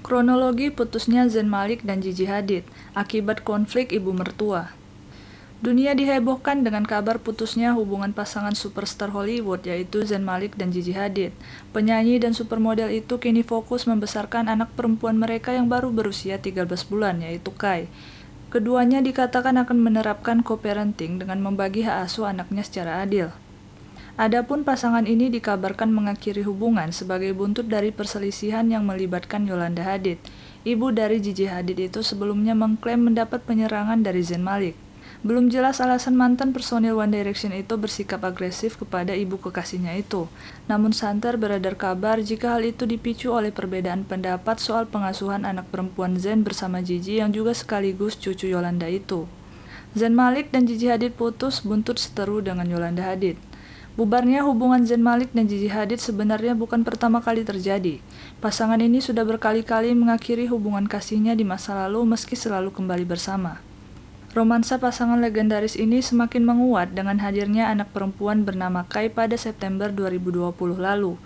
Kronologi putusnya Zayn Malik dan Gigi Hadid akibat konflik ibu mertua. Dunia dihebohkan dengan kabar putusnya hubungan pasangan superstar Hollywood yaitu Zayn Malik dan Gigi Hadid. Penyanyi dan supermodel itu kini fokus membesarkan anak perempuan mereka yang baru berusia 13 bulan yaitu Kai. Keduanya dikatakan akan menerapkan co-parenting dengan membagi hak asuh anaknya secara adil. Adapun pasangan ini dikabarkan mengakhiri hubungan sebagai buntut dari perselisihan yang melibatkan Yolanda Hadid. Ibu dari Gigi Hadid itu sebelumnya mengklaim mendapat penyerangan dari Zayn Malik. Belum jelas alasan mantan personil One Direction itu bersikap agresif kepada ibu kekasihnya itu. Namun santer beredar kabar jika hal itu dipicu oleh perbedaan pendapat soal pengasuhan anak perempuan Zayn bersama Gigi yang juga sekaligus cucu Yolanda itu. Zayn Malik dan Gigi Hadid putus buntut seteru dengan Yolanda Hadid. Bubarnya hubungan Zayn Malik dan Gigi Hadid sebenarnya bukan pertama kali terjadi. Pasangan ini sudah berkali-kali mengakhiri hubungan kasihnya di masa lalu meski selalu kembali bersama. Romansa pasangan legendaris ini semakin menguat dengan hadirnya anak perempuan bernama Kai pada September 2020 lalu.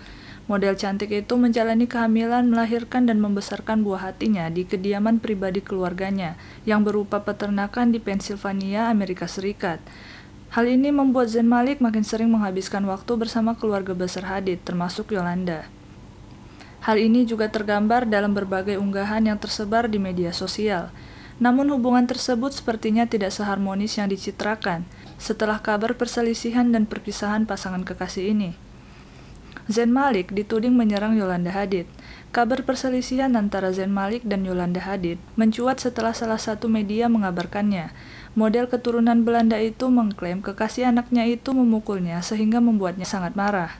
Model cantik itu menjalani kehamilan, melahirkan dan membesarkan buah hatinya di kediaman pribadi keluarganya yang berupa peternakan di Pennsylvania, Amerika Serikat. Hal ini membuat Zayn Malik makin sering menghabiskan waktu bersama keluarga besar Hadid, termasuk Yolanda. Hal ini juga tergambar dalam berbagai unggahan yang tersebar di media sosial. Namun hubungan tersebut sepertinya tidak seharmonis yang dicitrakan setelah kabar perselisihan dan perpisahan pasangan kekasih ini. Zayn Malik dituding menyerang Yolanda Hadid. Kabar perselisihan antara Zayn Malik dan Yolanda Hadid mencuat setelah salah satu media mengabarkannya. Model keturunan Belanda itu mengklaim kekasih anaknya itu memukulnya sehingga membuatnya sangat marah.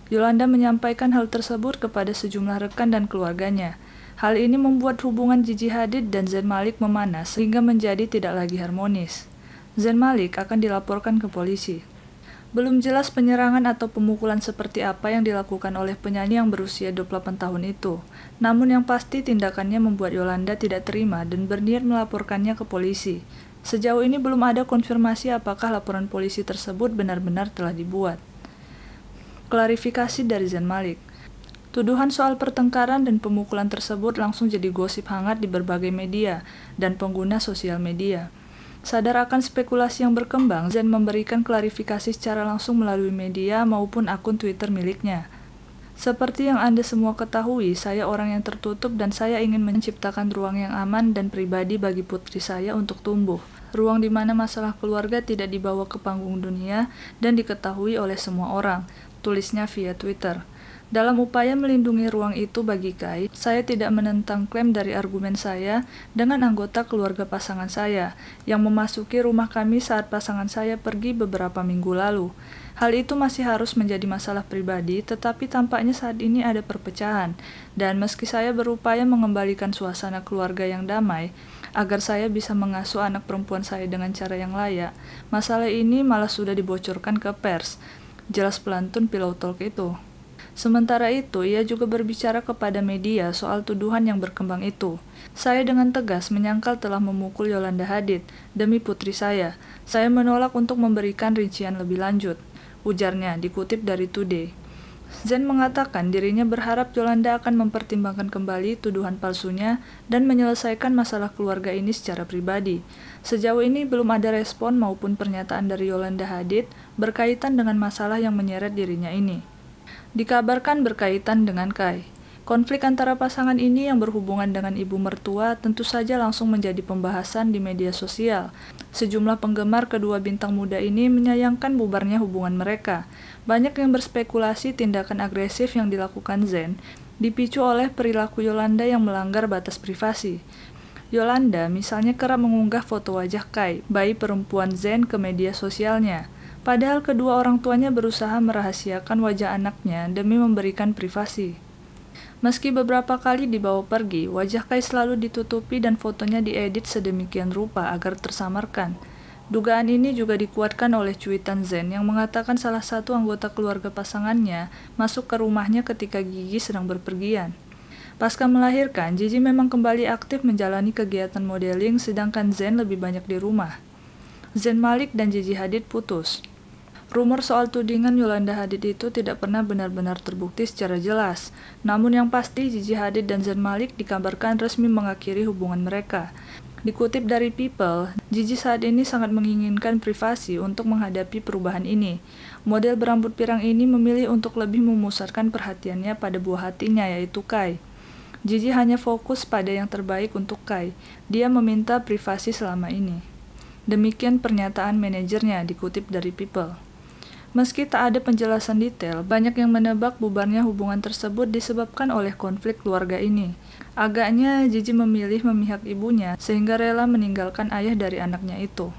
Yolanda menyampaikan hal tersebut kepada sejumlah rekan dan keluarganya. Hal ini membuat hubungan Gigi Hadid dan Zayn Malik memanas sehingga menjadi tidak lagi harmonis. Zayn Malik akan dilaporkan ke polisi. Belum jelas penyerangan atau pemukulan seperti apa yang dilakukan oleh penyanyi yang berusia 28 tahun itu. Namun yang pasti tindakannya membuat Yolanda tidak terima dan berniat melaporkannya ke polisi. Sejauh ini belum ada konfirmasi apakah laporan polisi tersebut benar-benar telah dibuat. Klarifikasi dari Zayn Malik. Tuduhan soal pertengkaran dan pemukulan tersebut langsung jadi gosip hangat di berbagai media dan pengguna sosial media. Sadar akan spekulasi yang berkembang, Zayn memberikan klarifikasi secara langsung melalui media maupun akun Twitter miliknya. Seperti yang Anda semua ketahui, saya orang yang tertutup dan saya ingin menciptakan ruang yang aman dan pribadi bagi putri saya untuk tumbuh. Ruang di mana masalah keluarga tidak dibawa ke panggung dunia dan diketahui oleh semua orang, tulisnya via Twitter. Dalam upaya melindungi ruang itu bagi Kai, saya tidak menentang klaim dari argumen saya dengan anggota keluarga pasangan saya yang memasuki rumah kami saat pasangan saya pergi beberapa minggu lalu. Hal itu masih harus menjadi masalah pribadi, tetapi tampaknya saat ini ada perpecahan, dan meski saya berupaya mengembalikan suasana keluarga yang damai, agar saya bisa mengasuh anak perempuan saya dengan cara yang layak, masalah ini malah sudah dibocorkan ke pers, jelas pelantun Pillow Talk itu. Sementara itu, ia juga berbicara kepada media soal tuduhan yang berkembang itu. Saya dengan tegas menyangkal telah memukul Yolanda Hadid demi putri saya. Saya menolak untuk memberikan rincian lebih lanjut, ujarnya dikutip dari Today. Zayn mengatakan dirinya berharap Yolanda akan mempertimbangkan kembali tuduhan palsunya dan menyelesaikan masalah keluarga ini secara pribadi. Sejauh ini belum ada respon maupun pernyataan dari Yolanda Hadid berkaitan dengan masalah yang menyeret dirinya ini. Dikabarkan berkaitan dengan Kai. Konflik antara pasangan ini yang berhubungan dengan ibu mertua tentu saja langsung menjadi pembahasan di media sosial. Sejumlah penggemar kedua bintang muda ini menyayangkan bubarnya hubungan mereka. Banyak yang berspekulasi tindakan agresif yang dilakukan Zayn dipicu oleh perilaku Yolanda yang melanggar batas privasi. Yolanda misalnya kerap mengunggah foto wajah Kai, bayi perempuan Zayn, ke media sosialnya. Padahal kedua orang tuanya berusaha merahasiakan wajah anaknya demi memberikan privasi. Meski beberapa kali dibawa pergi, wajah Kai selalu ditutupi dan fotonya diedit sedemikian rupa agar tersamarkan. Dugaan ini juga dikuatkan oleh cuitan Zayn yang mengatakan salah satu anggota keluarga pasangannya masuk ke rumahnya ketika Gigi sedang berpergian. Pasca melahirkan, Gigi memang kembali aktif menjalani kegiatan modeling sedangkan Zayn lebih banyak di rumah. Zayn Malik dan Gigi Hadid putus. Rumor soal tudingan Yolanda Hadid itu tidak pernah benar-benar terbukti secara jelas. Namun yang pasti, Gigi Hadid dan Zayn Malik dikabarkan resmi mengakhiri hubungan mereka. Dikutip dari People, Gigi saat ini sangat menginginkan privasi untuk menghadapi perubahan ini. Model berambut pirang ini memilih untuk lebih memusatkan perhatiannya pada buah hatinya, yaitu Kai. Gigi hanya fokus pada yang terbaik untuk Kai. Dia meminta privasi selama ini. Demikian pernyataan manajernya, dikutip dari People. Meski tak ada penjelasan detail, banyak yang menebak bubarnya hubungan tersebut disebabkan oleh konflik keluarga ini. Agaknya Gigi memilih memihak ibunya sehingga rela meninggalkan ayah dari anaknya itu.